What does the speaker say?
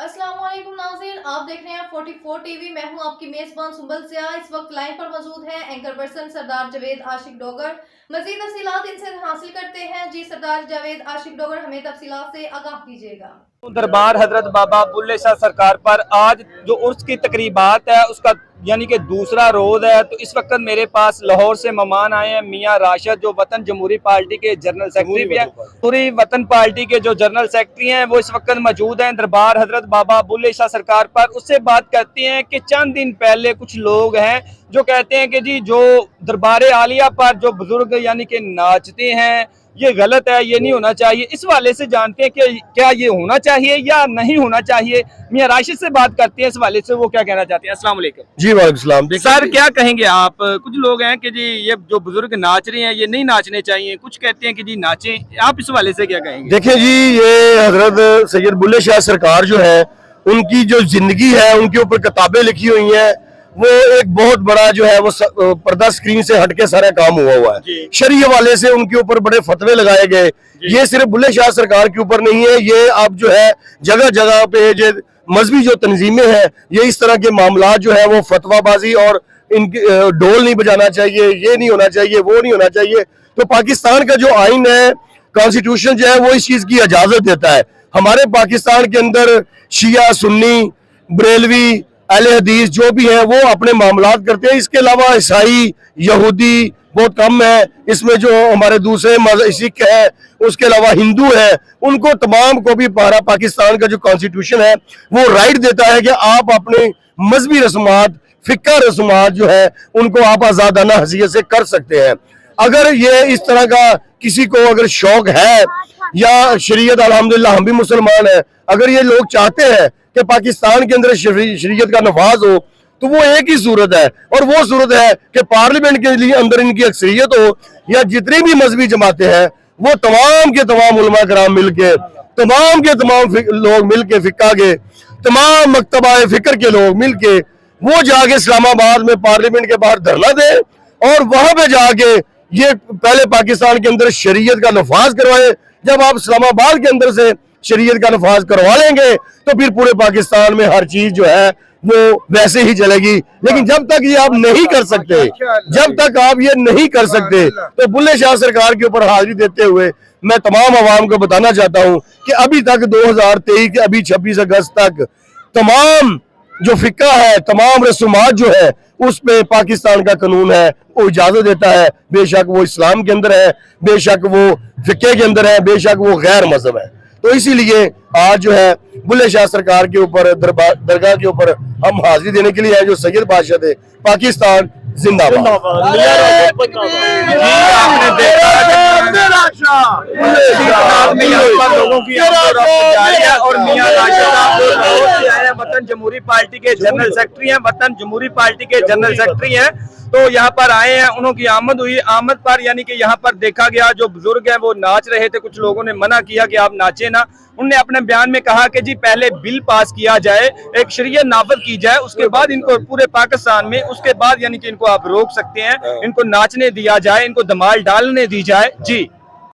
अस्सलामुअलैकुम नाज़रीन, आप देख रहे हैं 44 टीवी। मैं हूं आपकी मेजबान सुंबल सिया। इस वक्त लाइन पर मौजूद है एंकर पर्सन सरदार जावेद आशिक डोगर। मजीद तफसीलात इनसे हासिल करते हैं। जी सरदार जावेद आशिक डोगर, हमें तफसीलात से आगाह कीजिएगा। दरबार हजरत बाबा बुल्ले शाह सरकार पर आज जो उर्स की तकरीबात है उसका यानी कि दूसरा रोज है। तो इस वक्त मेरे पास लाहौर से मेहमान आए हैं मियाँ राशिद, जो वतन जमहूरी पार्टी के जनरल सेक्रेटरी भी हैं। पूरी वतन पार्टी के जो जनरल सेक्रेटरी हैं वो इस वक्त मौजूद हैं दरबार हजरत बाबा बुल्ले शाह सरकार पर। उससे बात करते हैं कि चंद दिन पहले कुछ लोग हैं जो कहते हैं कि जी जो दरबार आलिया पर जो बुजुर्ग यानी कि नाचते हैं ये गलत है, ये नहीं होना चाहिए। इस वाले से जानते हैं कि क्या ये होना चाहिए या नहीं होना चाहिए। मियाँ राशिद से बात करते हैं इस वाले से, वो क्या कहना चाहते हैं। अस्सलाम वालेकुम। जी वालेकुम सलाम। सर क्या कहेंगे आप? कुछ लोग हैं कि जी ये जो बुजुर्ग नाच रहे हैं ये नहीं नाचने चाहिए, कुछ कहते हैं कि जी नाचें। आप इस वाले से क्या कहेंगे? देखिए जी, ये हजरत सैयद बुल्ले शाह सरकार जो है उनकी जो जिंदगी है उनके ऊपर किताबें लिखी हुई हैं। वो एक बहुत बड़ा जो है वो पर्दा स्क्रीन से हटके सारा काम हुआ है। शरीय हवाले से उनके ऊपर बड़े फतवे लगाए गए। ये सिर्फ बुल्ले शाह सरकार के ऊपर नहीं है, ये अब जो है जगह जगह पे जो मजहबी जो तंजीमें हैं ये इस तरह के मामला जो है वो फतवाबाजी और इनकी ढोल नहीं बजाना चाहिए, ये नहीं होना चाहिए, वो नहीं होना चाहिए। तो पाकिस्तान का जो आइन है, कॉन्स्टिट्यूशन जो है वो इस चीज की इजाजत देता है। हमारे पाकिस्तान के अंदर शिया, सुन्नी, बरेलवी, अहले हदीस जो भी है वो अपने मामलात करते हैं। इसके अलावा ईसाई, यहूदी बहुत कम है। इसमें जो हमारे दूसरे सिख है, उसके अलावा हिंदू है, उनको तमाम को भी पाकिस्तान का जो कॉन्स्टिट्यूशन है वो राइट देता है कि आप अपने मजहबी रस्मात, फिक्का रस्मात जो है उनको आप आजादाना हैसियत से कर सकते हैं। अगर ये इस तरह का किसी को अगर शौक है या शरीयत, अल्हम्दुलिल्लाह हम भी मुसलमान हैं, अगर ये लोग चाहते हैं कि पाकिस्तान के अंदर शरीयत का नफाज हो तो वो एक ही सूरत है, और वो सूरत है कि पार्लियामेंट के लिए अंदर इनकी अक्सरियत हो या जितनी भी मजहबी जमातें हैं वो तमाम के तमाम उलमा कराम मिलके, तमाम के तमाम लोग मिलके, फिक्का के तमाम मकतबा फिक्र के लोग मिलके वो जाके इस्लामाबाद में पार्लियामेंट के बाहर धरना दे और वहां पे जाके ये पहले पाकिस्तान के अंदर शरीयत का नफाज करवाए। जब आप इस्लामाबाद के अंदर से शरीयत का नफाज करवा लेंगे तो फिर पूरे पाकिस्तान में हर चीज जो है वो वैसे ही चलेगी। लेकिन जब तक ये आप नहीं कर सकते, जब तक आप ये नहीं कर सकते, तो बुल्ले शाह सरकार के ऊपर हाजिरी देते हुए मैं तमाम आवाम को बताना चाहता हूं कि अभी तक 2023 के अभी 26 अगस्त तक तमाम जो फिक्का है, तमाम रसूमात जो है उस पे पाकिस्तान का कानून है वो इजाजत देता है। बेशक वो इस्लाम के अंदर है, बेशक वो फिक्के के अंदर है, बेशक वो गैर मजहब है। तो इसीलिए आज जो है बुल्ले शाह सरकार के ऊपर दरगाह के ऊपर हम हाजिरी देने के लिए आए। जो सैयद बादशाह थे, पाकिस्तान जिंदाबाद। और मियां राशिद वतन जमहूरी पार्टी के जनरल सेक्रेटरी हैं, वतन जमहूरी पार्टी के जनरल सेक्रेटरी हैं। तो यहाँ पर आए हैं, उनकी आमद हुई। आमद पर यानी कि यहाँ पर देखा गया जो बुजुर्ग हैं वो नाच रहे थे। कुछ लोगों ने मना किया कि आप नाचे ना। उन्होंने अपने बयान में कहा कि जी पहले बिल पास किया जाए, एक शरीयत नाफिज की जाए, उसके बाद इनको पूरे पाकिस्तान में, उसके बाद यानी कि इनको आप रोक सकते हैं, इनको नाचने दिया जाए, इनको धमाल डालने दी जाए। जी